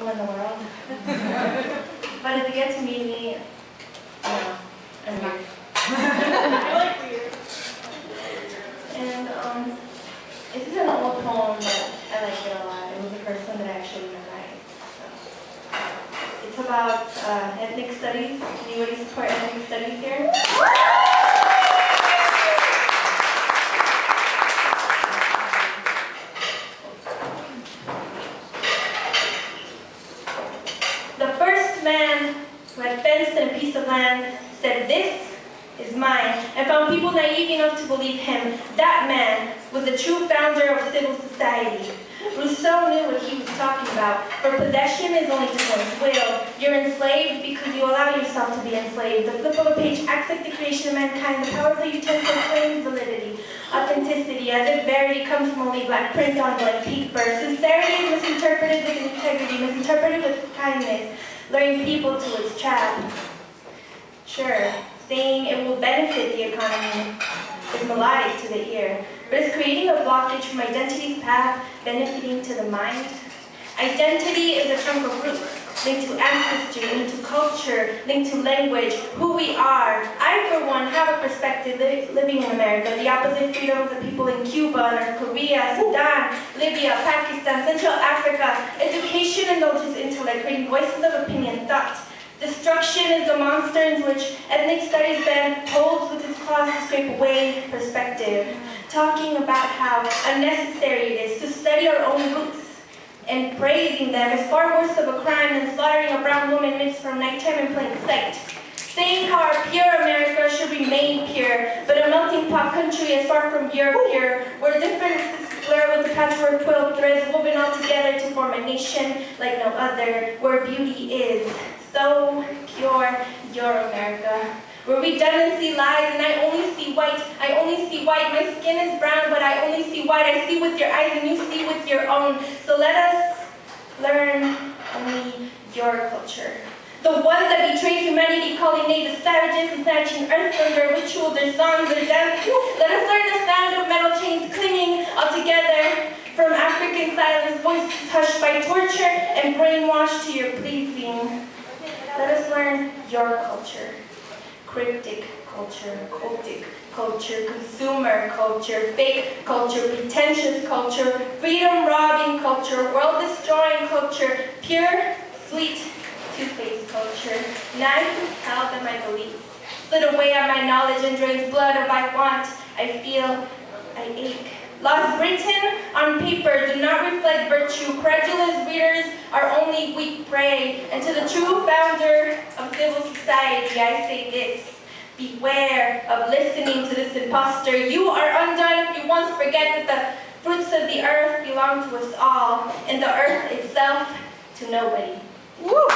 people in the world. But if you get to meet me, I'm weird. I like weird. And this is an old poem, but I like it a lot. It was the first one that I actually memorized. So. It's about ethnic studies. Anybody support ethnic studies here? The first man who had fenced in a piece of land said, "This is mine," and found people naive enough to believe him. That man was the true founder of civil society. Rousseau knew what he was talking about, for possession is only to one's will. You're enslaved because you allow yourself to be enslaved. The flip of a page acts like the creation of mankind. The power of the utensil claims validity, authenticity, as if verity comes from only black print on blank paper. Sincerity is misinterpreted with integrity, misinterpreted with kindness, luring people to its trap. Sure, saying it will benefit the economy is melodic to the ear, but it's creating a blockage from identity's path, benefiting to the mind. Identity is a trunk of roots, linked to ancestry, linked to culture, linked to language, who we are. I, for one, have a perspective living in America, the opposite freedom of the people in Cuba, North Korea, Sudan, Libya, Pakistan, Central Africa. Education indulges intellect, creating voices of opinion, thought. Destruction is the monster in which ethnic studies then holds with its claws to scrape away perspective, talking about how unnecessary it is to study our own roots, and praising them is far worse of a crime than slaughtering a brown woman midst from nighttime in plain sight. Saying how our pure America should remain pure, but a melting pot country is far from pure, where differences blur with the patchwork quilt threads woven all together to form a nation like no other, where beauty is so pure, your America. Where we dead see lies and I only see white, I only see white. My skin is brown, but I only see white. I see with your eyes and you see with your own. So let us learn only your culture. The ones that betrayed humanity, calling native savages and snatching earth from their rituals, their songs, their dances. Let us learn the sound of metal chains clinging all together from African silence, voices hushed by torture and brainwashed to your pleasing. Let us learn your culture. Cryptic culture, cultic culture, consumer culture, fake culture, pretentious culture, freedom-robbing culture, world-destroying culture, pure, sweet, two-faced culture. Knife held at my beliefs, slid away at my knowledge and drains blood of I want, I feel, I ache. Lost written on paper do not reflect virtue. Credulous readers are only weak prey. And to the true founder of civil society, I say this: beware of listening to this imposter. You are undone if you once forget that the fruits of the earth belong to us all, and the earth itself to nobody. Woo!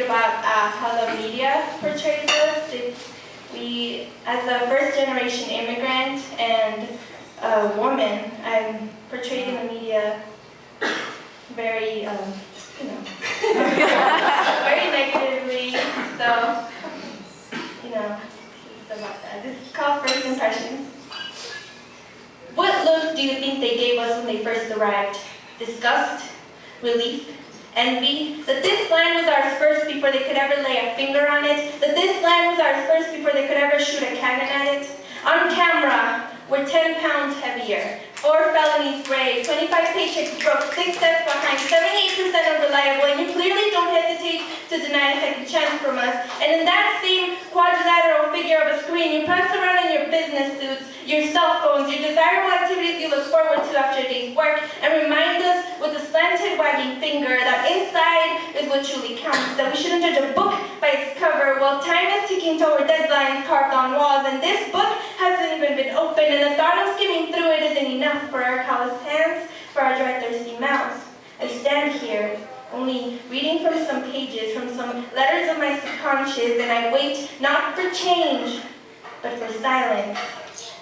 About how the media portrays us. We, as a first-generation immigrant and a woman, I'm portrayed in the media very, very negatively. So, it's about that. This is called First Impressions. What look do you think they gave us when they first arrived? Disgust? Relief? Envy? That this land was ours first before they could ever lay a finger on it? That this land was ours first before they could ever shoot a cannon at it? On camera, we're 10 pounds heavier, 4 felonies brave, 25 paychecks broke, 6 steps behind, 78% unreliable, and you clearly don't hesitate to deny a second chance from us. And in that same quadrilateral figure of a screen, you prance around in your business suits, your cell phones, your desirable activities you look forward to after a day's work, and remind us with a slanted wagging finger that inside is what truly counts, that we shouldn't judge a book by its cover. Well, time is ticking toward deadlines carved on walls, and this book hasn't even been opened, and the thought of skimming through it isn't enough for our calloused hands, for our dry, thirsty mouths. I stand here, only reading from some pages, from some letters of my subconscious, and I wait not for change, but for silence,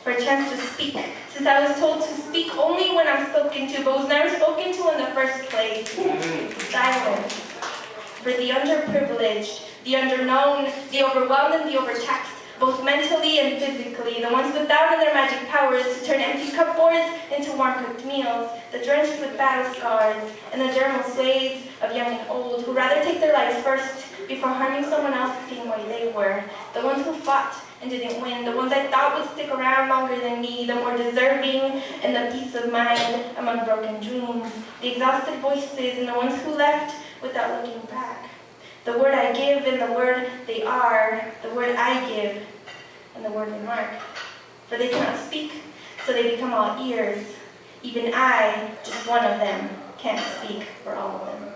for a chance to speak, since I was told to speak only when I'm spoken to, but was never spoken to in the first place. Silence. For the underprivileged, the underknown, the overwhelmed and the overtaxed, both mentally and physically, the ones without in their magic powers to turn empty cupboards into warm-cooked meals, the drenched with battle scars, and the dermal swathes of young and old, who rather take their lives first before harming someone else the same way they were, the ones who fought and didn't win, the ones I thought would stick around longer than me, the more deserving and the peace of mind among broken dreams, the exhausted voices and the ones who left without looking back. The word I give and the word they are, the word I give and the word they mark. For they cannot speak, so they become all ears. Even I, just one of them, can't speak for all of them.